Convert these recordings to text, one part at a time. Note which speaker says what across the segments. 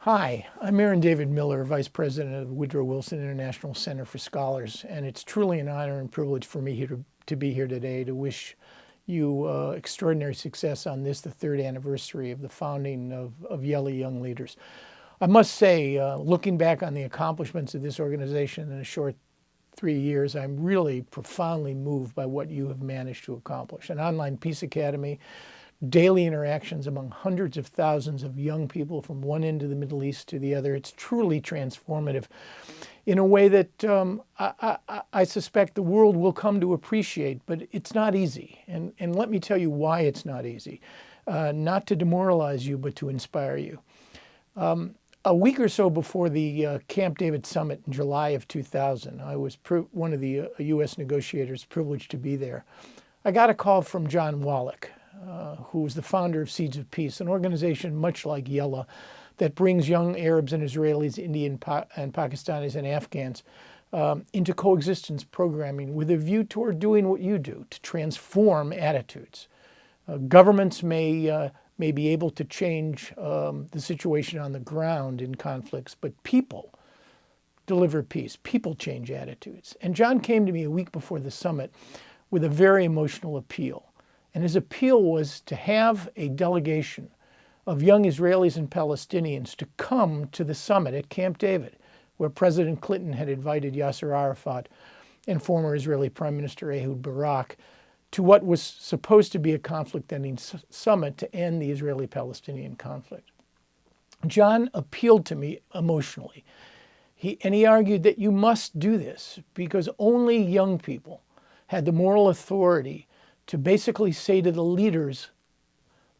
Speaker 1: Hi, I'm Aaron David Miller, Vice President of the Woodrow Wilson International Center for Scholars, and it's truly an honor and privilege for me to be here today to wish you extraordinary success on this, the third anniversary of the founding of Yale Young Leaders. I must say, looking back on the accomplishments of this organization in a short 3 years, I'm really profoundly moved by what you have managed to accomplish. An online peace academy, daily interactions among hundreds of thousands of young people from one end of the Middle East to the other. It's truly transformative in a way that I suspect the world will come to appreciate, but it's not easy. And let me tell you why it's not easy. Not to demoralize you, but to inspire you. A week or so before the Camp David Summit in July of 2000, I was one of the U.S. negotiators privileged to be there. I got a call from John Wallach, who was the founder of Seeds of Peace, an organization much like Yella that brings young Arabs and Israelis, Indian and Pakistanis and Afghans into coexistence programming with a view toward doing what you do, to transform attitudes. Governments may be able to change the situation on the ground in conflicts, but people deliver peace. People change attitudes. And John came to me a week before the summit with a very emotional appeal. And his appeal was to have a delegation of young Israelis and Palestinians to come to the summit at Camp David, where President Clinton had invited Yasser Arafat and former Israeli Prime Minister Ehud Barak to what was supposed to be a conflict-ending summit to end the Israeli-Palestinian conflict. John appealed to me emotionally. He argued that you must do this because only young people had the moral authority to basically say to the leaders,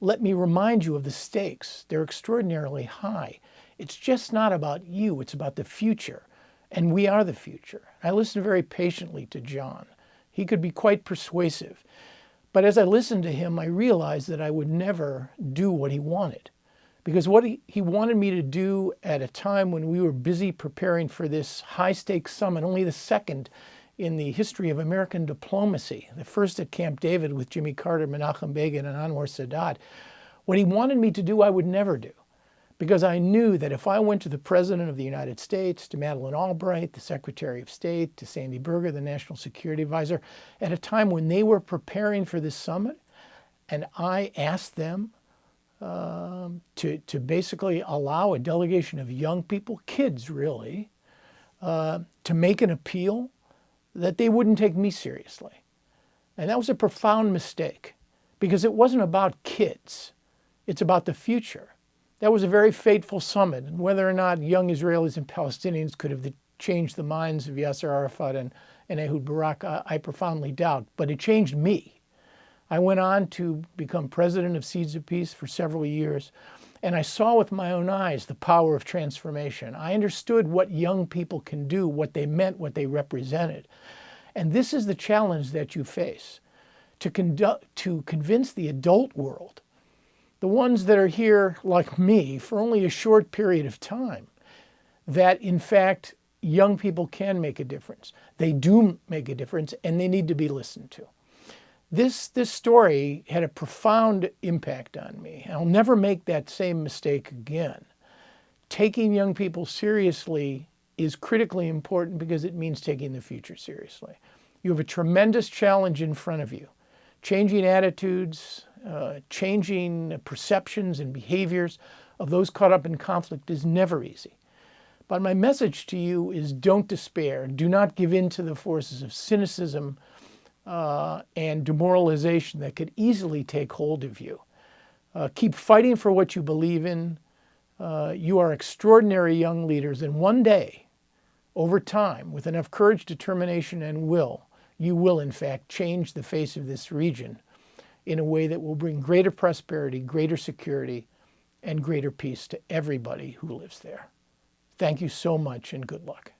Speaker 1: let me remind you of the stakes. They're extraordinarily high. It's just not about you, it's about the future. And we are the future. I listened very patiently to John. He could be quite persuasive. But as I listened to him, I realized that I would never do what he wanted. Because what he wanted me to do at a time when we were busy preparing for this high-stakes summit, only the second in the history of American diplomacy, the first at Camp David with Jimmy Carter, Menachem Begin, and Anwar Sadat, what he wanted me to do, I would never do. Because I knew that if I went to the President of the United States, to Madeleine Albright, the Secretary of State, to Sandy Berger, the National Security Advisor, at a time when they were preparing for this summit, and I asked them to basically allow a delegation of young people, kids really, to make an appeal, that they wouldn't take me seriously. And that was a profound mistake because it wasn't about kids. It's about the future. That was a very fateful summit, and whether or not young Israelis and Palestinians could have changed the minds of Yasser Arafat and Ehud Barak, I profoundly doubt, but it changed me. I went on to become president of Seeds of Peace for several years, and I saw with my own eyes the power of transformation. I understood what young people can do, what they meant, what they represented. And this is the challenge that you face, to convince the adult world, the ones that are here like me for only a short period of time, that in fact young people can make a difference. They do make a difference, and they need to be listened to. This story had a profound impact on me. I'll never make that same mistake again. Taking young people seriously is critically important because it means taking the future seriously. You have a tremendous challenge in front of you. Changing attitudes, changing perceptions and behaviors of those caught up in conflict is never easy. But my message to you is don't despair. Do not give in to the forces of cynicism and demoralization that could easily take hold of you. Keep fighting for what you believe in. You are extraordinary young leaders, and one day, over time, with enough courage, determination, and will, you will in fact change the face of this region in a way that will bring greater prosperity, greater security, and greater peace to everybody who lives there. Thank you so much, and good luck.